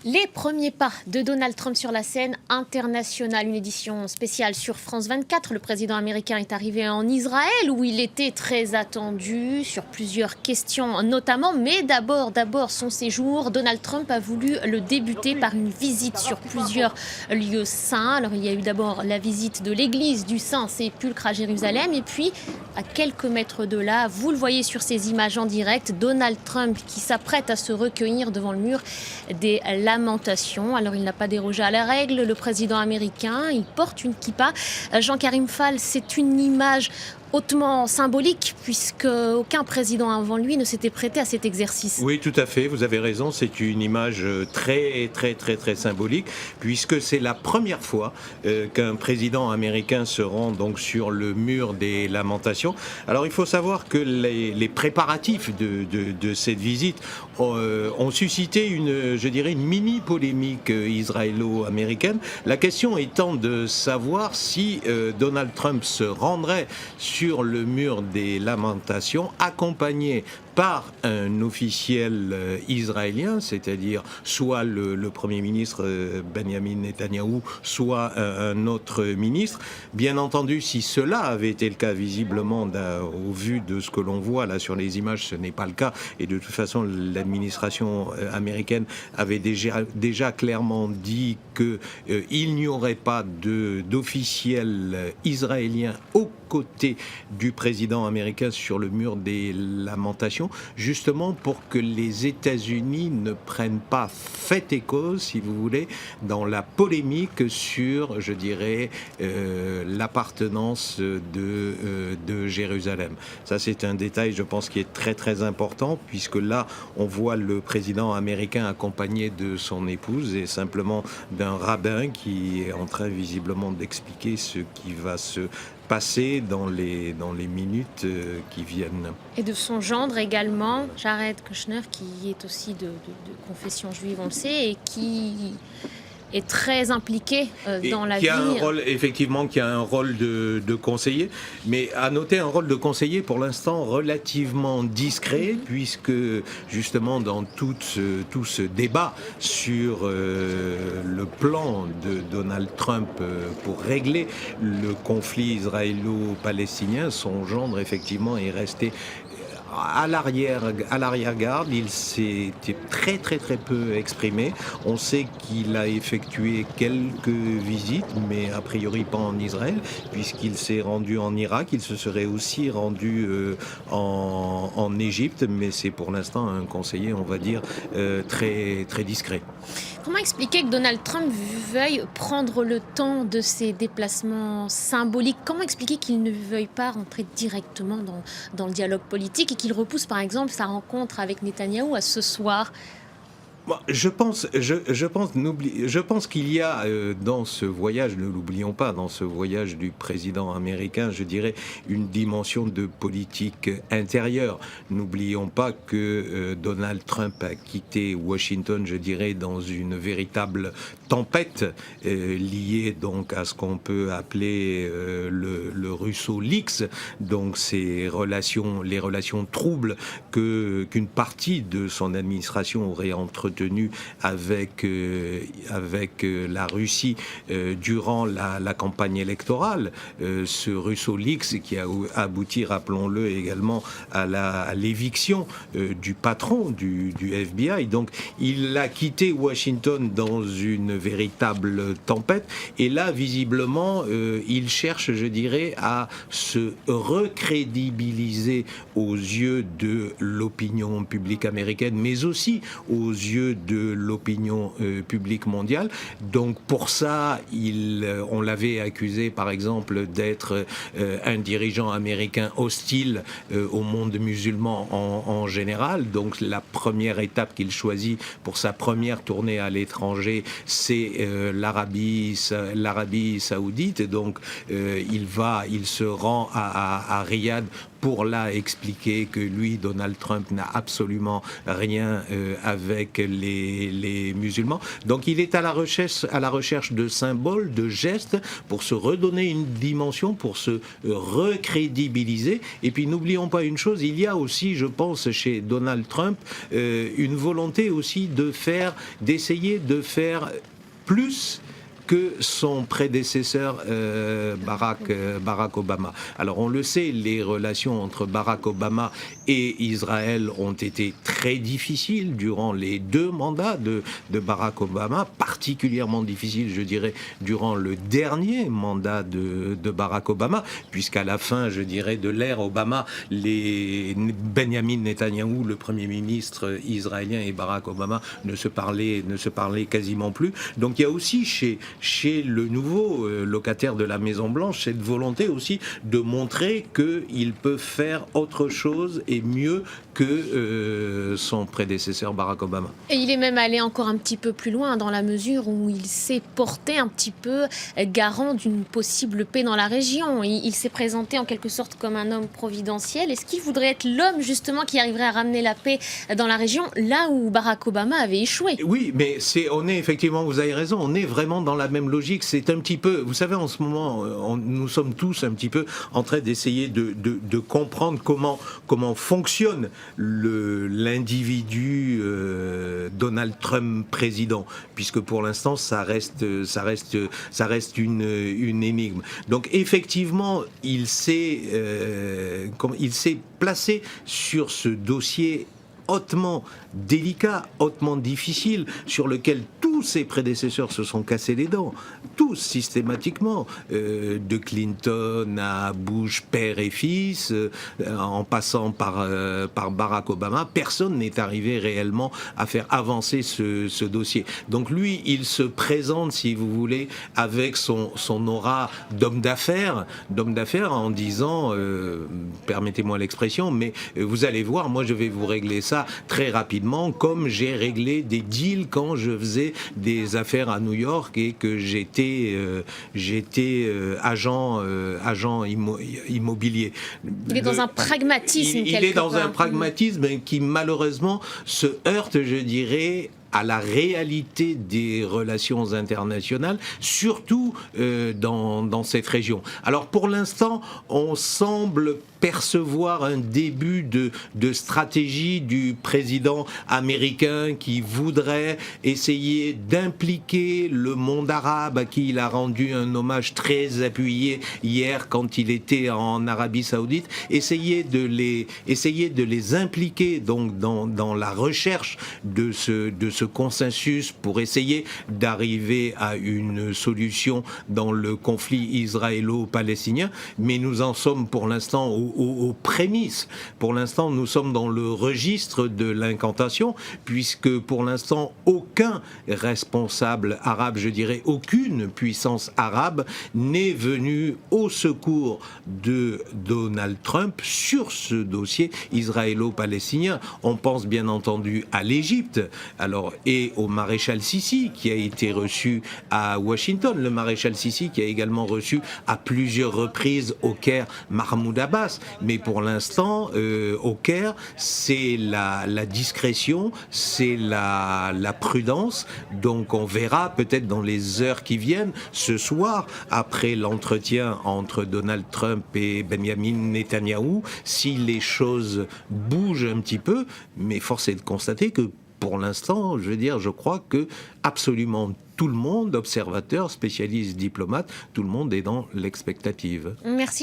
Les premiers pas de Donald Trump sur la scène internationale, une édition spéciale sur France 24. Le président américain est arrivé en Israël où il était très attendu sur plusieurs questions notamment. Mais d'abord son séjour. Donald Trump a voulu le débuter par une visite sur plusieurs lieux saints. Alors il y a eu d'abord la visite de l'église du Saint-Sépulcre à Jérusalem et puis à quelques mètres de là, vous le voyez sur ces images en direct, Donald Trump qui s'apprête à se recueillir devant le mur des lamentations. Alors il n'a pas dérogé à la règle, le président américain, il porte une kippa. Jean-Karim Fall, c'est une image hautement symbolique puisque aucun président avant lui ne s'était prêté à cet exercice. Oui, tout à fait, vous avez raison, c'est une image très symbolique puisque c'est la première fois qu'un président américain se rend donc sur le mur des lamentations. Alors il faut savoir que les préparatifs de cette visite ont suscité une mini polémique israélo-américaine. La question étant de savoir si Donald Trump se rendrait sur le mur des lamentations, accompagné par un officiel israélien, c'est-à-dire soit le Premier ministre Benjamin Netanyahou, soit un autre ministre. Bien entendu, si cela avait été le cas, visiblement, au vu de ce que l'on voit là sur les images, ce n'est pas le cas. Et de toute façon, l'administration américaine avait déjà clairement dit qu'il n'y aurait pas d'officiel israélien aux côtés du président américain sur le mur des lamentations, justement pour que les États-Unis ne prennent pas fait et cause, si vous voulez, dans la polémique sur, l'appartenance de Jérusalem. Ça, c'est un détail, je pense, qui est très important, puisque là, on voit le président américain accompagné de son épouse et simplement d'un rabbin qui est en train, visiblement, d'expliquer ce qui va se passer dans les minutes qui viennent. Et de son gendre également, Jared Kushner, qui est aussi de confession juive, on le sait, et qui est très impliqué dans la vie. Qui a un rôle de conseiller, mais à noter un rôle de conseiller pour l'instant relativement discret, puisque justement dans tout ce débat sur le plan de Donald Trump pour régler le conflit israélo-palestinien, son gendre effectivement est resté à l'arrière-garde. Il s'est très peu exprimé. On sait qu'il a effectué quelques visites, mais a priori pas en Israël, puisqu'il s'est rendu en Irak. Il se serait aussi rendu en Égypte, mais c'est pour l'instant un conseiller, on va dire, très discret. Comment expliquer que Donald Trump veuille prendre le temps de ses déplacements symboliques? Comment expliquer qu'il ne veuille pas rentrer directement dans le dialogue politique et qu'il repousse par exemple sa rencontre avec Netanyahou à ce soir? Je pense qu'il y a dans ce voyage, ne l'oublions pas, dans ce voyage du président américain, une dimension de politique intérieure. N'oublions pas que Donald Trump a quitté Washington, dans une véritable tempête liée donc à ce qu'on peut appeler le Russo Leaks, donc les relations troubles qu'une partie de son administration aurait entretenu avec la Russie durant la campagne électorale. Ce Russo Leaks qui a abouti, rappelons-le également, à l'éviction du patron du FBI. Donc il a quitté Washington dans une véritable tempête et là visiblement il cherche à se recrédibiliser aux yeux de l'opinion publique américaine mais aussi aux yeux de l'opinion publique mondiale. Donc pour ça, on l'avait accusé par exemple d'être un dirigeant américain hostile au monde musulman en général. Donc la première étape qu'il choisit pour sa première tournée à l'étranger, c'est l'Arabie saoudite. Donc il se rend à Riyad pour là expliquer que lui, Donald Trump, n'a absolument rien avec les musulmans. Donc il est à la recherche de symboles, de gestes, pour se redonner une dimension, pour se recrédibiliser. Et puis n'oublions pas une chose, il y a aussi, je pense, chez Donald Trump, une volonté aussi d'essayer de faire plus que son prédécesseur Barack Obama. Alors on le sait, les relations entre Barack Obama et Israël ont été très difficiles durant les 2 mandats de Barack Obama, particulièrement difficiles, je dirais, durant le dernier mandat de Barack Obama, puisqu'à la fin, je dirais, de l'ère Obama, Benjamin Netanyahou, le Premier ministre israélien, et Barack Obama ne se parlaient quasiment plus. Donc il y a aussi chez le nouveau locataire de la Maison-Blanche cette volonté aussi de montrer qu'il peut faire autre chose et mieux que son prédécesseur Barack Obama. Et il est même allé encore un petit peu plus loin dans la mesure où il s'est porté un petit peu garant d'une possible paix dans la région. Il s'est présenté en quelque sorte comme un homme providentiel. Est-ce qu'il voudrait être l'homme justement qui arriverait à ramener la paix dans la région là où Barack Obama avait échoué? Oui, mais on est effectivement, vous avez raison, on est vraiment dans la même logique. C'est un petit peu, vous savez, en ce moment, nous sommes tous un petit peu en train d'essayer de comprendre comment fonctionne l'individu Donald Trump président, puisque pour l'instant ça reste une énigme. Donc effectivement, il s'est placé sur ce dossier hautement délicat, hautement difficile, sur lequel tous ses prédécesseurs se sont cassés les dents, tous systématiquement, de Clinton à Bush père et fils, en passant par Barack Obama, personne n'est arrivé réellement à faire avancer ce dossier. Donc lui, il se présente, si vous voulez, avec son aura d'homme d'affaires en disant, permettez-moi l'expression, mais vous allez voir, moi je vais vous régler ça très rapidement, comme j'ai réglé des deals quand je faisais des affaires à New York et que j'étais agent immobilier. Il est dans un pragmatisme. Il est dans un pragmatisme qui malheureusement se heurte, je dirais, à la réalité des relations internationales, surtout dans cette région. Alors pour l'instant, on semble percevoir un début de stratégie du président américain qui voudrait essayer d'impliquer le monde arabe, à qui il a rendu un hommage très appuyé hier quand il était en Arabie Saoudite, essayer de les impliquer donc dans la recherche de ce consensus pour essayer d'arriver à une solution dans le conflit israélo-palestinien, mais nous en sommes pour l'instant aux prémices. Pour l'instant, nous sommes dans le registre de l'incantation, puisque pour l'instant, aucun responsable arabe, je dirais aucune puissance arabe, n'est venu au secours de Donald Trump sur ce dossier israélo-palestinien. On pense bien entendu à l'Égypte, et au maréchal Sissi, qui a été reçu à Washington, le maréchal Sissi qui a également reçu à plusieurs reprises au Caire Mahmoud Abbas. Mais pour l'instant, au Caire, c'est la discrétion, c'est la prudence. Donc on verra peut-être dans les heures qui viennent, ce soir, après l'entretien entre Donald Trump et Benjamin Netanyahou, si les choses bougent un petit peu. Mais force est de constater que pour l'instant, je crois que absolument tout le monde, observateurs, spécialistes, diplomates, tout le monde est dans l'expectative. Merci.